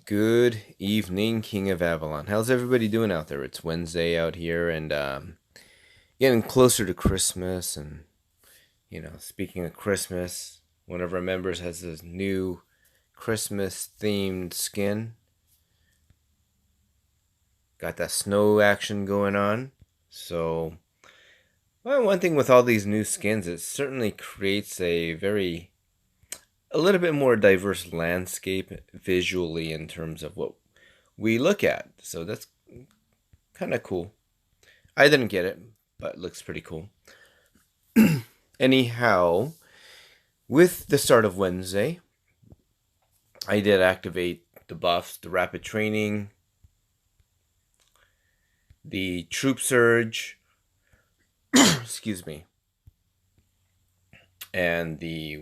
Good evening, King of Avalon. How's everybody doing out there? It's Wednesday out here and getting closer to Christmas. And, speaking of Christmas, one of our members has this new Christmas themed skin. Got that snow action going on. So, well, one thing with all these new skins, it certainly creates a little bit more diverse landscape visually in terms of what we look at. So that's kind of cool. I didn't get it, but it looks pretty cool. Anyhow, with the start of Wednesday, I did activate the buffs, the rapid training, the troop surge, excuse me, and the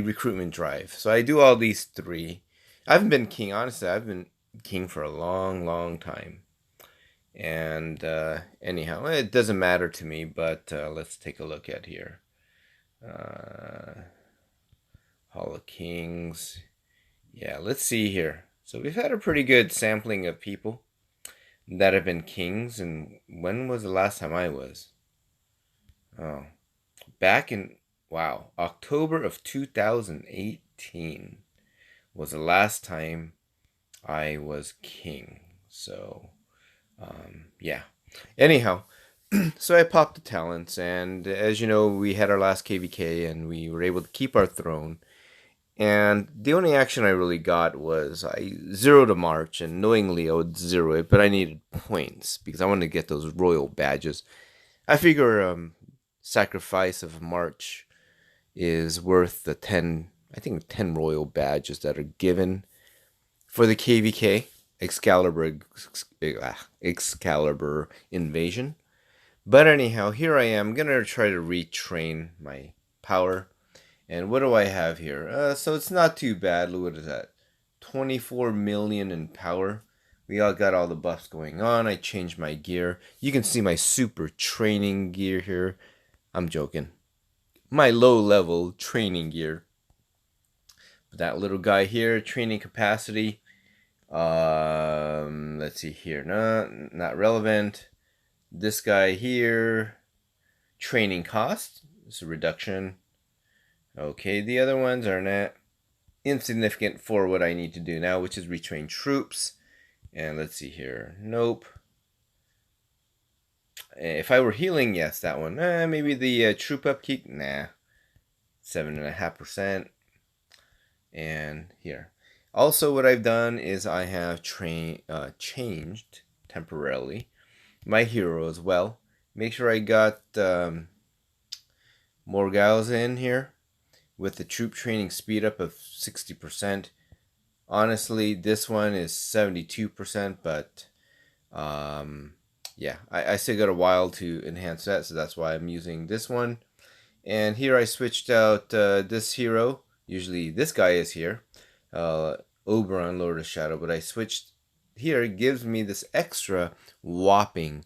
recruitment drive. So I do all these three. I haven't been king, honestly. I've been king for a long, long time. And anyhow, it doesn't matter to me, but let's take a look at here. Hall of Kings. Yeah, let's see here. So we've had a pretty good sampling of people that have been kings. And when was the last time I was? Oh, back in, wow, October of 2018 was the last time I was king. So, yeah. Anyhow, so I popped the talents, and as you know, we had our last KVK, and we were able to keep our throne. And the only action I really got was I zeroed a march, and knowingly I would zero it, but I needed points because I wanted to get those royal badges. I figure sacrifice of a march is worth the 10, I think 10 royal badges that are given for the KVK Excalibur invasion. But anyhow, here I am gonna try to retrain my power. And what do I have here? So it's not too bad. What is that? 24 million in power. We all got all the buffs going on. I changed my gear. You can see my super training gear here. I'm joking. My low level training gear. But that little guy here, training capacity. Let's see here. No, not relevant. This guy here, training cost. It's a reduction. Okay, the other ones are not insignificant for what I need to do now, which is retrain troops. And let's see here. Nope. If I were healing, yes, that one. Maybe the troop upkeep. Nah. 7.5%. And here. Also, what I've done is I have changed temporarily my hero as well. Make sure I got more gals in here with the troop training speed up of 60%. Honestly, this one is 72%, but yeah, I still got a while to enhance that, so that's why I'm using this one. And here I switched out this hero. Usually this guy is here, Oberon, Lord of Shadow, but I switched here. It gives me this extra whopping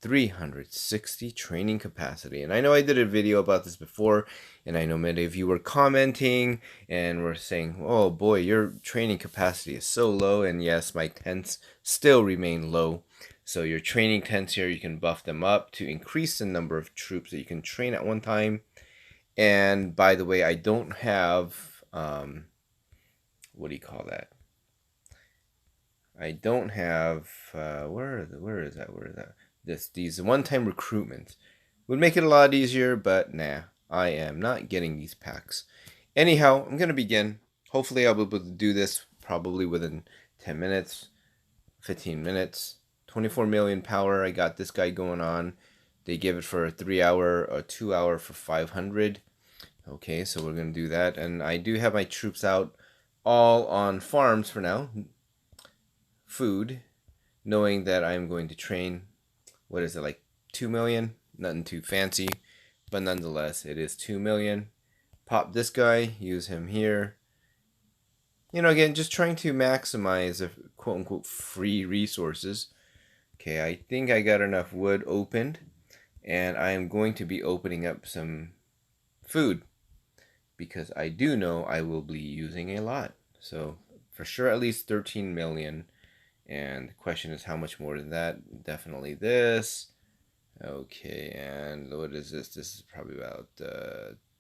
360 training capacity. And I know I did a video about this before, and I know many of you were commenting and were saying, oh boy, your training capacity is so low. And yes, my tents still remain low. So your training tents here, you can buff them up to increase the number of troops that you can train at one time. And by the way, I don't have, what do you call that? I don't have, where is that? These one-time recruitments would make it a lot easier, but nah, I am not getting these packs. Anyhow, I'm gonna begin. Hopefully I'll be able to do this probably within 10 minutes, 15 minutes. 24 million power. I got this guy going on. They give it for a 3-hour or 2-hour for 500. Okay, so we're gonna do that. And I do have my troops out all on farms for now. Food, knowing that I'm going to train, what is it, like 2 million? Nothing too fancy, but nonetheless, it is 2 million. Pop this guy, use him here. Again, just trying to maximize the quote-unquote free resources. Okay, I think I got enough wood opened, and I am going to be opening up some food because I do know I will be using a lot. So for sure at least 13 million. And the question is how much more than that? Definitely this. Okay, and what is this? This is probably about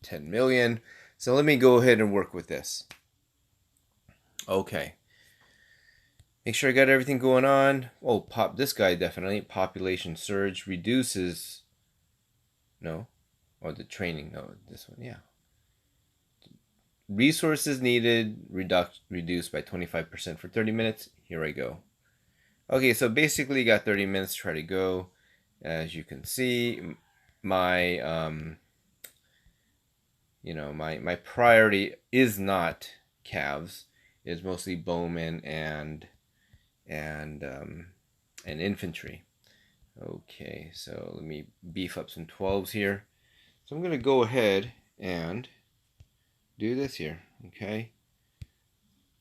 10 million. So let me go ahead and work with this. Okay. Make sure I got everything going on. Oh, this guy definitely. Population surge reduces. No. Or the training. No, this one. Yeah. Resources needed reduced by 25% for 30 minutes. Here I go. Okay, so basically you got 30 minutes to try to go. As you can see, my my priority is not calves. It's mostly bowmen and infantry. Okay, so let me beef up some 12s here. So I'm gonna go ahead and do this here. Okay.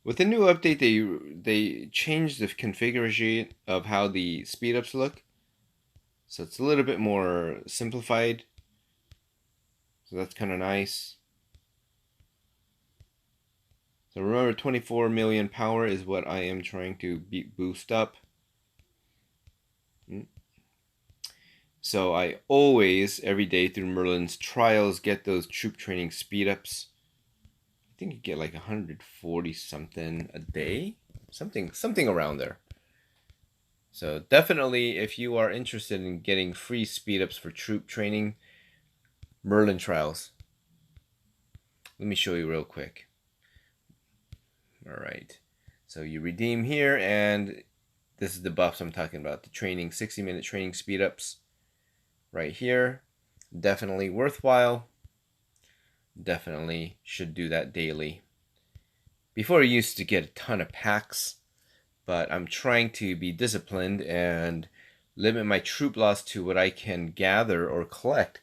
With the new update, they changed the configuration of how the speedups look, so it's a little bit more simplified. So that's kind of nice. So remember, 24 million power is what I am trying to boost up. So I always, every day through Merlin's trials, get those troop training speedups. I think you get like 140 something a day, something around there. So definitely, if you are interested in getting free speedups for troop training, Merlin trials. Let me show you real quick. All right. So you redeem here, and this is the buffs I'm talking about. The training, 60-minute training speedups right here. Definitely worthwhile. Definitely should do that daily. Before I used to get a ton of packs, but I'm trying to be disciplined and limit my troop loss to what I can gather or collect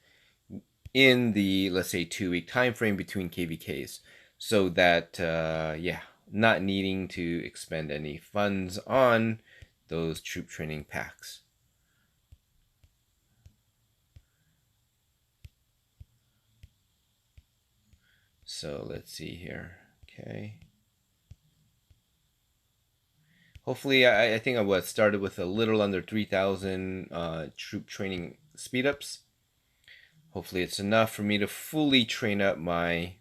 in the, let's say, 2-week time frame between KVKs, so that not needing to expend any funds on those troop training packs. So let's see here. Okay. Hopefully, I think I started with a little under 3,000 troop training speedups. Hopefully, it's enough for me to fully train up my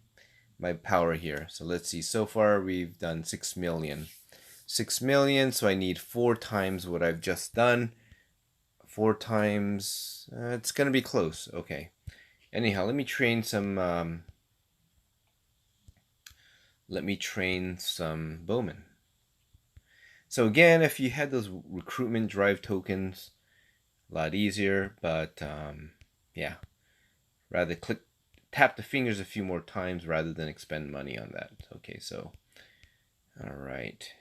power here. So let's see. So far, we've done 6 million. 6 million, so I need 4 times what I've just done. 4 times, it's gonna be close. Okay. Anyhow, let me train some bowmen. So again, if you had those recruitment drive tokens, a lot easier, but yeah, rather tap the fingers a few more times rather than expend money on that. Okay, so all right.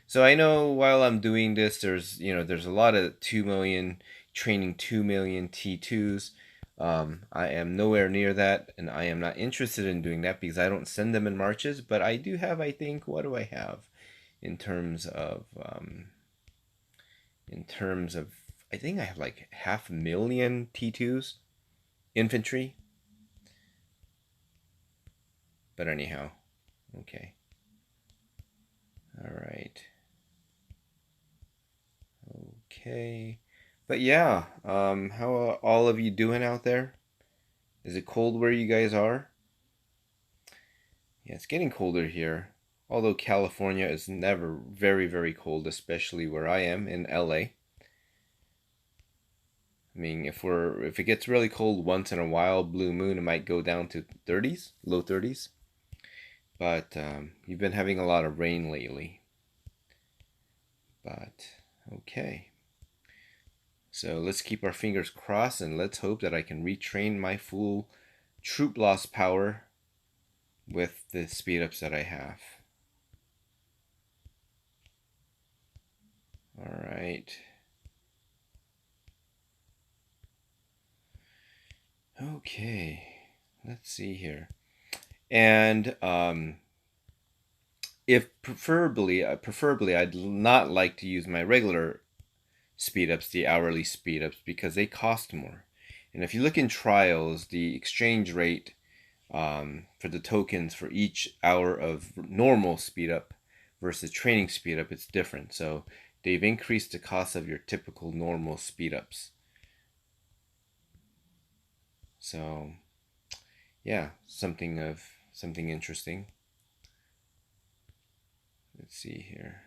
So I know while I'm doing this, there's a lot of 2 million training 2 million T2s. I am nowhere near that, and I am not interested in doing that because I don't send them in marches. But I do have, I think, what do I have in terms of I think I have like 500,000 T2s infantry. But anyhow, okay. All right. Okay. But yeah, how are all of you doing out there? Is it cold where you guys are? Yeah, it's getting colder here. Although California is never very, very cold, especially where I am in LA. I mean, if it gets really cold once in a while, blue moon, it might go down to 30s, low 30s. But you've been having a lot of rain lately. But okay. So let's keep our fingers crossed and let's hope that I can retrain my full troop loss power with the speed ups that I have. All right. Okay. Let's see here. And if preferably I'd not like to use my regular speed ups, the hourly speed ups, because they cost more. And if you look in trials, the exchange rate for the tokens for each hour of normal speed up versus training speed up, it's different. So they've increased the cost of your typical normal speed ups. So yeah, something interesting. Let's see here.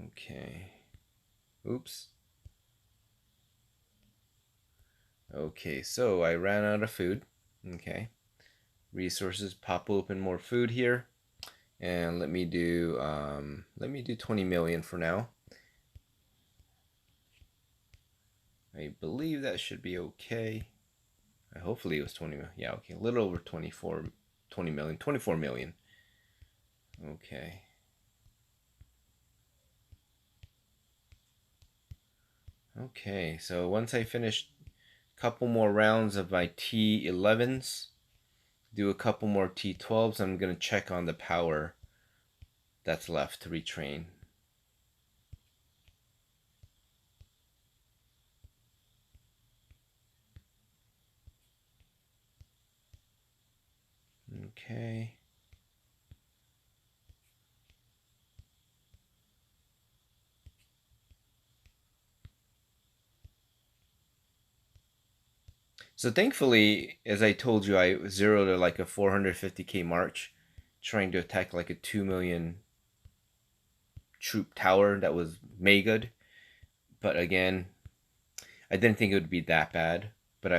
Okay. Oops. Okay, so I ran out of food. Okay. Resources, pop open more food here. And let me do 20 million for now. I believe that should be okay. Hopefully it was 20 million. Yeah, okay. A little over 20 million, 24 million. Okay. Okay, so once I finish a couple more rounds of my T11s, do a couple more T12s, I'm going to check on the power that's left to retrain. Okay. So thankfully, as I told you, I zeroed to like a 450k march, trying to attack like a 2 million troop tower that was mega. But again, I didn't think it would be that bad. But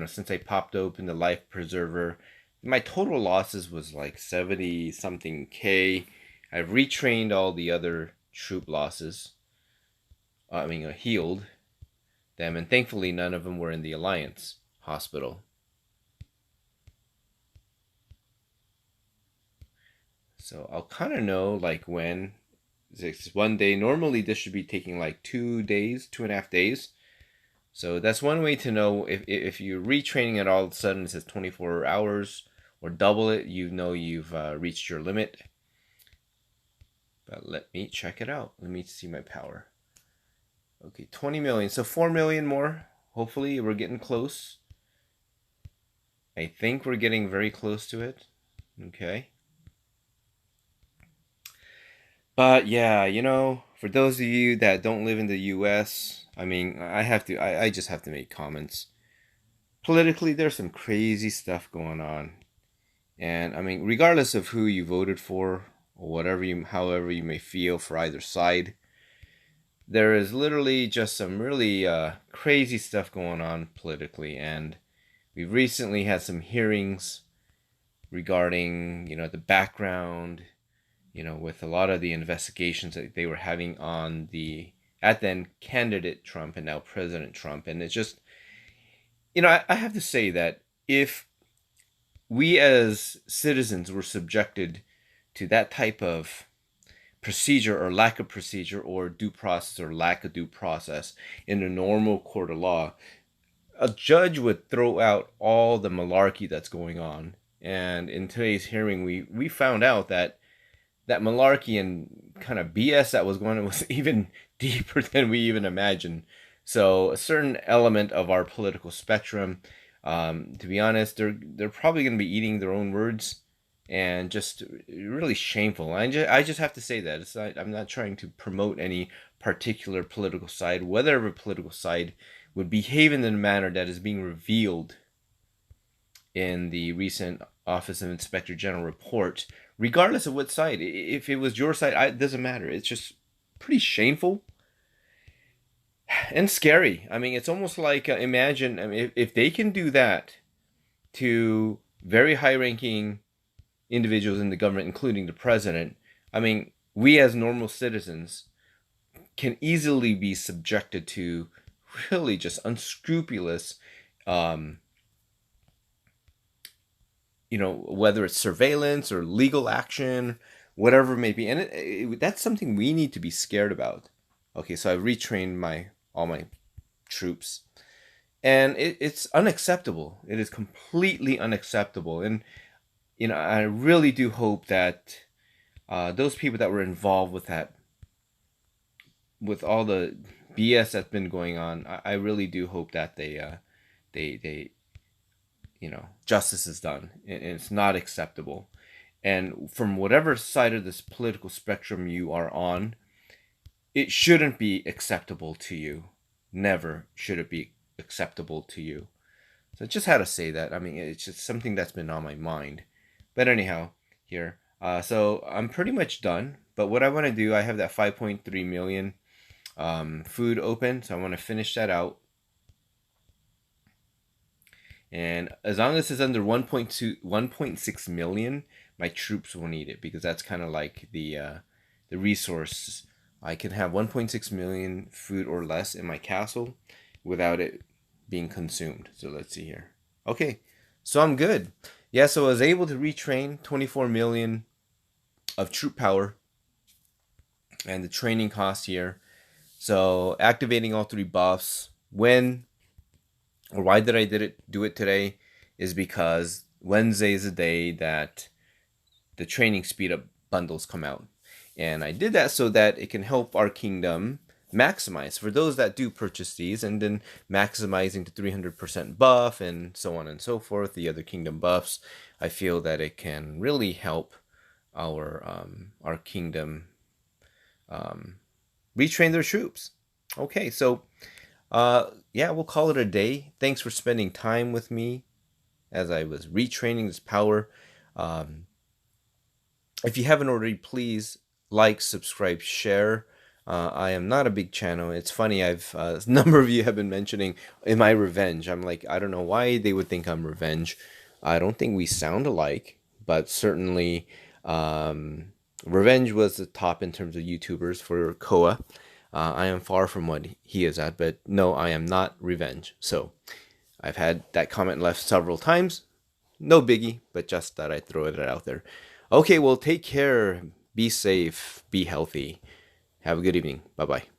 since I popped open the life preserver, my total losses was like 70 something K. I retrained all the other troop losses. Healed them, and thankfully none of them were in the Alliance hospital. So I'll kind of know like when. It's one day. Normally this should be taking like 2 days, 2.5 days. So that's one way to know if you're retraining it all of a sudden it says 24 hours or double it, you know you've reached your limit. But let me check it out. Let me see my power. Okay, 20 million. So 4 million more. Hopefully we're getting close. I think we're getting very close to it. Okay. But yeah, for those of you that don't live in the US, I just have to make comments. Politically, there's some crazy stuff going on. And regardless of who you voted for or however you may feel for either side, there is literally just some really crazy stuff going on politically. And we've recently had some hearings regarding, the background, with a lot of the investigations that they were having on the at then candidate Trump and now President Trump. And it's just, I have to say that if we as citizens were subjected to that type of procedure or lack of procedure or due process or lack of due process in a normal court of law, a judge would throw out all the malarkey that's going on. And in today's hearing, we found out that malarkey and kind of BS that was going on was even deeper than we even imagined. So a certain element of our political spectrum, to be honest, they're probably going to be eating their own words, and just really shameful. I just have to say that I'm not trying to promote any particular political side, whatever political side would behave in the manner that is being revealed in the recent Office of Inspector General report, regardless of what side. If it was your side, it doesn't matter. It's just pretty shameful and scary. It's almost like imagine if they can do that to very high-ranking individuals in the government, including the president. We as normal citizens can easily be subjected to really just unscrupulous, whether it's surveillance or legal action, whatever it may be. And that's something we need to be scared about. Okay, so I've retrained all my troops. And it's unacceptable. It is completely unacceptable. And, I really do hope that those people that were involved with that, with all the BS that's been going on, I really do hope that they they justice is done, and it's not acceptable. And from whatever side of this political spectrum you are on, it shouldn't be acceptable to you. Never should it be acceptable to you. So I just had to say that. I mean, it's just something that's been on my mind. But anyhow, here. So I'm pretty much done. But what I want to do, I have that 5.3 million food open. So I want to finish that out. And as long as it's under 1.6 million, my troops will need it, because that's kind of like the resource. I can have 1.6 million food or less in my castle without it being consumed. So let's see here. Okay, so I'm good. Yeah, so I was able to retrain 24 million of troop power, and the training cost here. So activating all 3 buffs. Why did I do it today is because Wednesday is the day that the training speed up bundles come out. And I did that so that it can help our kingdom maximize for those that do purchase these, and then maximizing to 300% buff and so on and so forth, the other kingdom buffs. I feel that it can really help our kingdom retrain their troops. Okay, so yeah, we'll call it a day. Thanks for spending time with me as I was retraining this power. If you haven't already, please like, subscribe, share. I am not a big channel. It's funny, a number of you have been mentioning, am I Revenge? I'm like, I don't know why they would think I'm Revenge. I don't think we sound alike, but certainly Revenge was the top in terms of YouTubers for KOA. I am far from what he is at, but no, I am not Revenge. So I've had that comment left several times. No biggie, but just thought I'd throw it out there. Okay, well, take care. Be safe. Be healthy. Have a good evening. Bye-bye.